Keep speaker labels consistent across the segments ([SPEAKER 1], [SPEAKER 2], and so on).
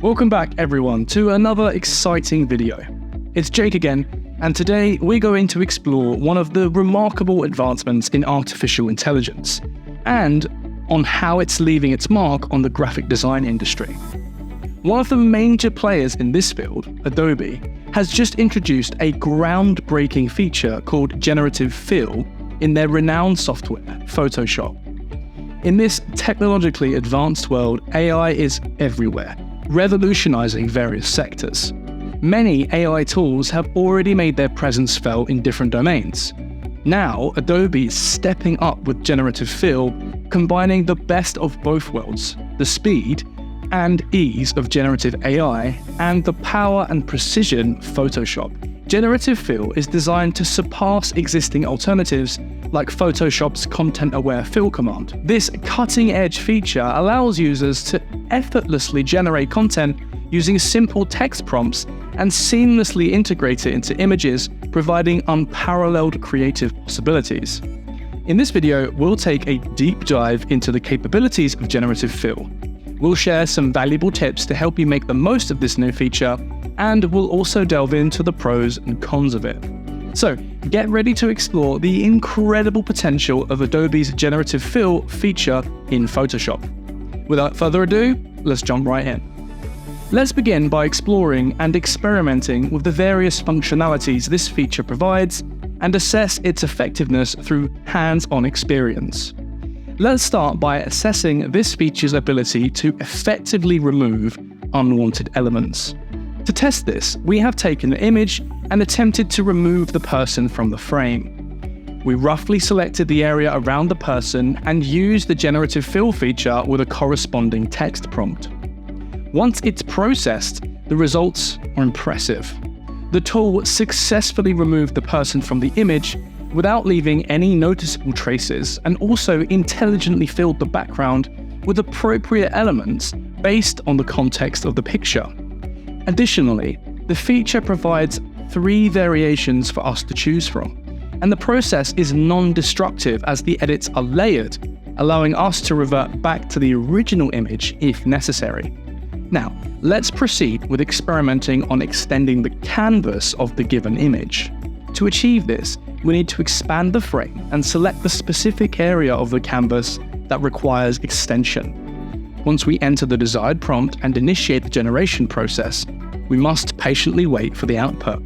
[SPEAKER 1] Welcome back everyone to another exciting video. It's Jake again, and today we're going to explore one of the remarkable advancements in artificial intelligence, and on how it's leaving its mark on the graphic design industry. One of the major players in this field, Adobe, has just introduced a groundbreaking feature called Generative Fill in their renowned software, Photoshop. In this technologically advanced world, AI is everywhere, revolutionizing various sectors. Many AI tools have already made their presence felt in different domains. Now, Adobe is stepping up with Generative Fill, combining the best of both worlds, the speed and ease of generative AI and the power and precision of Photoshop. Generative Fill is designed to surpass existing alternatives like Photoshop's content-aware fill command. This cutting-edge feature allows users to effortlessly generate content using simple text prompts and seamlessly integrate it into images, providing unparalleled creative possibilities. In this video, we'll take a deep dive into the capabilities of Generative Fill. We'll share some valuable tips to help you make the most of this new feature, and we'll also delve into the pros and cons of it. So, get ready to explore the incredible potential of Adobe's Generative Fill feature in Photoshop. Without further ado, let's jump right in. Let's begin by exploring and experimenting with the various functionalities this feature provides and assess its effectiveness through hands-on experience. Let's start by assessing this feature's ability to effectively remove unwanted elements. To test this, we have taken an image and attempted to remove the person from the frame. We roughly selected the area around the person and used the Generative Fill feature with a corresponding text prompt. Once it's processed, the results are impressive. The tool successfully removed the person from the image without leaving any noticeable traces, and also intelligently filled the background with appropriate elements based on the context of the picture. Additionally, the feature provides 3 variations for us to choose from, and the process is non-destructive as the edits are layered, allowing us to revert back to the original image if necessary. Now, let's proceed with experimenting on extending the canvas of the given image. To achieve this, we need to expand the frame and select the specific area of the canvas that requires extension. Once we enter the desired prompt and initiate the generation process, we must patiently wait for the output.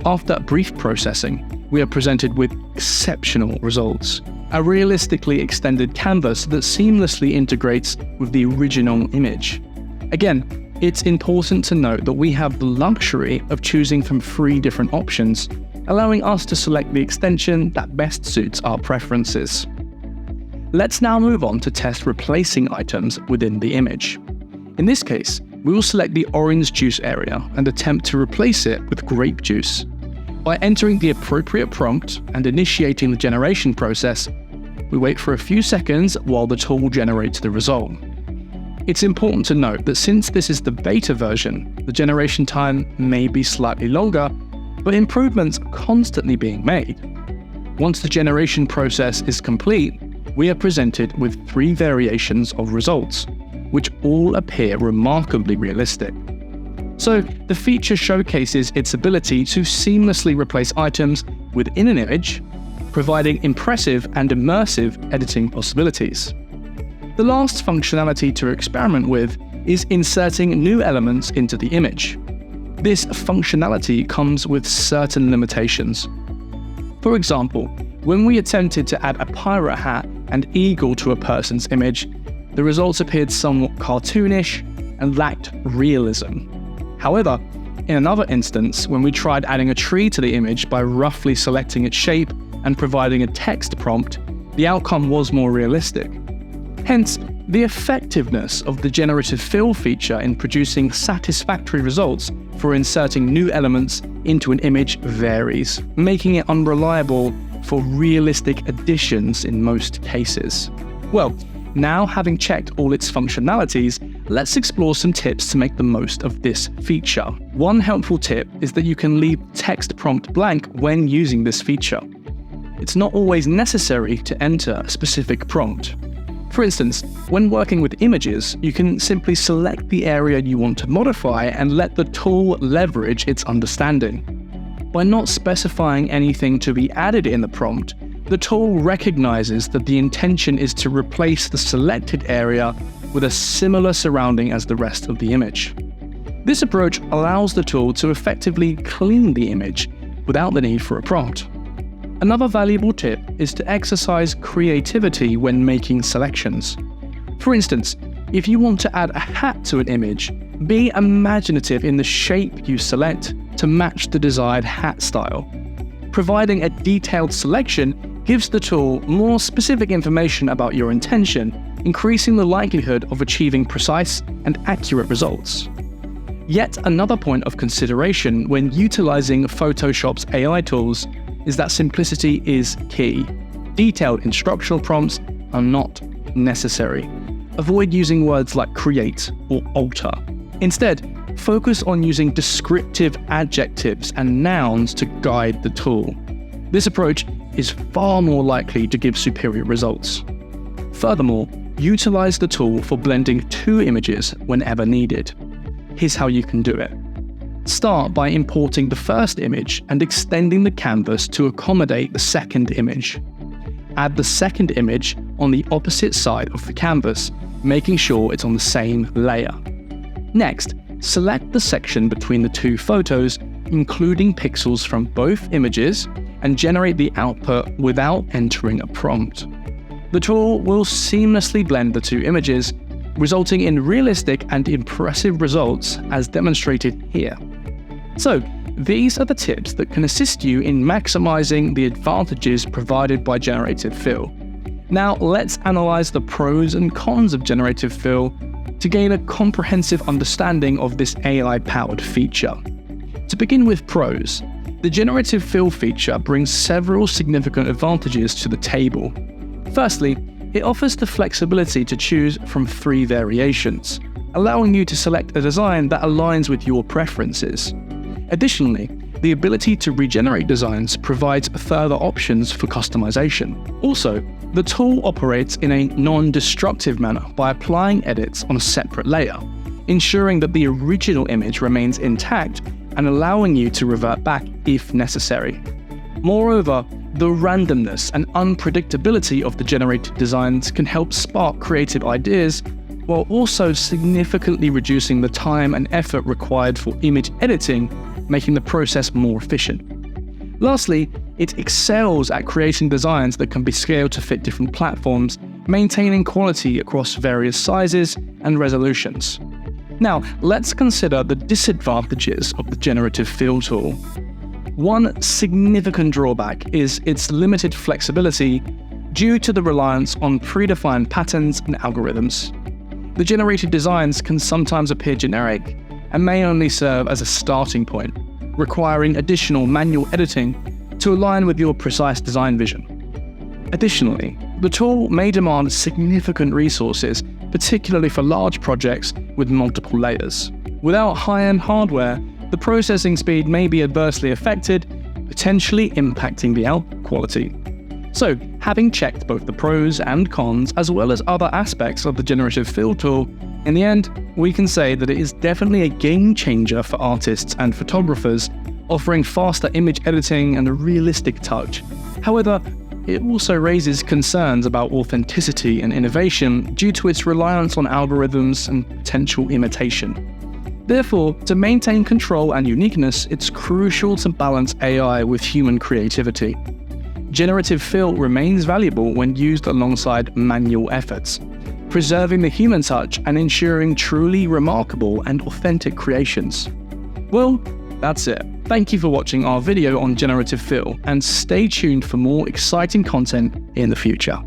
[SPEAKER 1] After brief processing, we are presented with exceptional results. A realistically extended canvas that seamlessly integrates with the original image. Again, it's important to note that we have the luxury of choosing from 3 different options, allowing us to select the extension that best suits our preferences. Let's now move on to test replacing items within the image. In this case, we will select the orange juice area and attempt to replace it with grape juice. By entering the appropriate prompt and initiating the generation process, we wait for a few seconds while the tool generates the result. It's important to note that since this is the beta version, the generation time may be slightly longer, but improvements are constantly being made. Once the generation process is complete, we are presented with 3 variations of results, which all appear remarkably realistic. So, the feature showcases its ability to seamlessly replace items within an image, providing impressive and immersive editing possibilities. The last functionality to experiment with is inserting new elements into the image. This functionality comes with certain limitations. For example, when we attempted to add a pirate hat and eagle to a person's image, the results appeared somewhat cartoonish and lacked realism. However, in another instance, when we tried adding a tree to the image by roughly selecting its shape and providing a text prompt, the outcome was more realistic. Hence, the effectiveness of the Generative Fill feature in producing satisfactory results for inserting new elements into an image varies, making it unreliable for realistic additions in most cases. Well, now having checked all its functionalities, let's explore some tips to make the most of this feature. One helpful tip is that you can leave text prompt blank when using this feature. It's not always necessary to enter a specific prompt. For instance, when working with images, you can simply select the area you want to modify and let the tool leverage its understanding. By not specifying anything to be added in the prompt, the tool recognizes that the intention is to replace the selected area with a similar surrounding as the rest of the image. This approach allows the tool to effectively clean the image without the need for a prompt. Another valuable tip is to exercise creativity when making selections. For instance, if you want to add a hat to an image, be imaginative in the shape you select to match the desired hat style. Providing a detailed selection gives the tool more specific information about your intention, increasing the likelihood of achieving precise and accurate results. Yet another point of consideration when utilizing Photoshop's AI tools is that simplicity is key. Detailed instructional prompts are not necessary. Avoid using words like create or alter. Instead, focus on using descriptive adjectives and nouns to guide the tool. This approach is far more likely to give superior results. Furthermore, utilize the tool for blending two images whenever needed. Here's how you can do it. Start by importing the first image and extending the canvas to accommodate the second image. Add the second image on the opposite side of the canvas, making sure it's on the same layer. Next, select the section between the two photos, including pixels from both images, and generate the output without entering a prompt. The tool will seamlessly blend the two images, resulting in realistic and impressive results as demonstrated here. So, these are the tips that can assist you in maximizing the advantages provided by Generative Fill. Now, let's analyze the pros and cons of Generative Fill to gain a comprehensive understanding of this AI-powered feature. To begin with pros, the Generative Fill feature brings several significant advantages to the table. Firstly, it offers the flexibility to choose from 3 variations, allowing you to select a design that aligns with your preferences. Additionally, the ability to regenerate designs provides further options for customization. Also, the tool operates in a non-destructive manner by applying edits on a separate layer, ensuring that the original image remains intact and allowing you to revert back if necessary. Moreover, the randomness and unpredictability of the generated designs can help spark creative ideas while also significantly reducing the time and effort required for image editing, making the process more efficient. Lastly, it excels at creating designs that can be scaled to fit different platforms, maintaining quality across various sizes and resolutions. Now, let's consider the disadvantages of the Generative Fill tool. One significant drawback is its limited flexibility due to the reliance on predefined patterns and algorithms. The generated designs can sometimes appear generic and may only serve as a starting point, requiring additional manual editing to align with your precise design vision. Additionally, the tool may demand significant resources, particularly for large projects with multiple layers. Without high-end hardware, the processing speed may be adversely affected, potentially impacting the output quality. So, having checked both the pros and cons, as well as other aspects of the Generative Fill tool, in the end, we can say that it is definitely a game changer for artists and photographers, offering faster image editing and a realistic touch. However, it also raises concerns about authenticity and innovation due to its reliance on algorithms and potential imitation. Therefore, to maintain control and uniqueness, it's crucial to balance AI with human creativity. Generative Fill remains valuable when used alongside manual efforts, preserving the human touch and ensuring truly remarkable and authentic creations. Well, that's it. Thank you for watching our video on Generative Fill, and stay tuned for more exciting content in the future.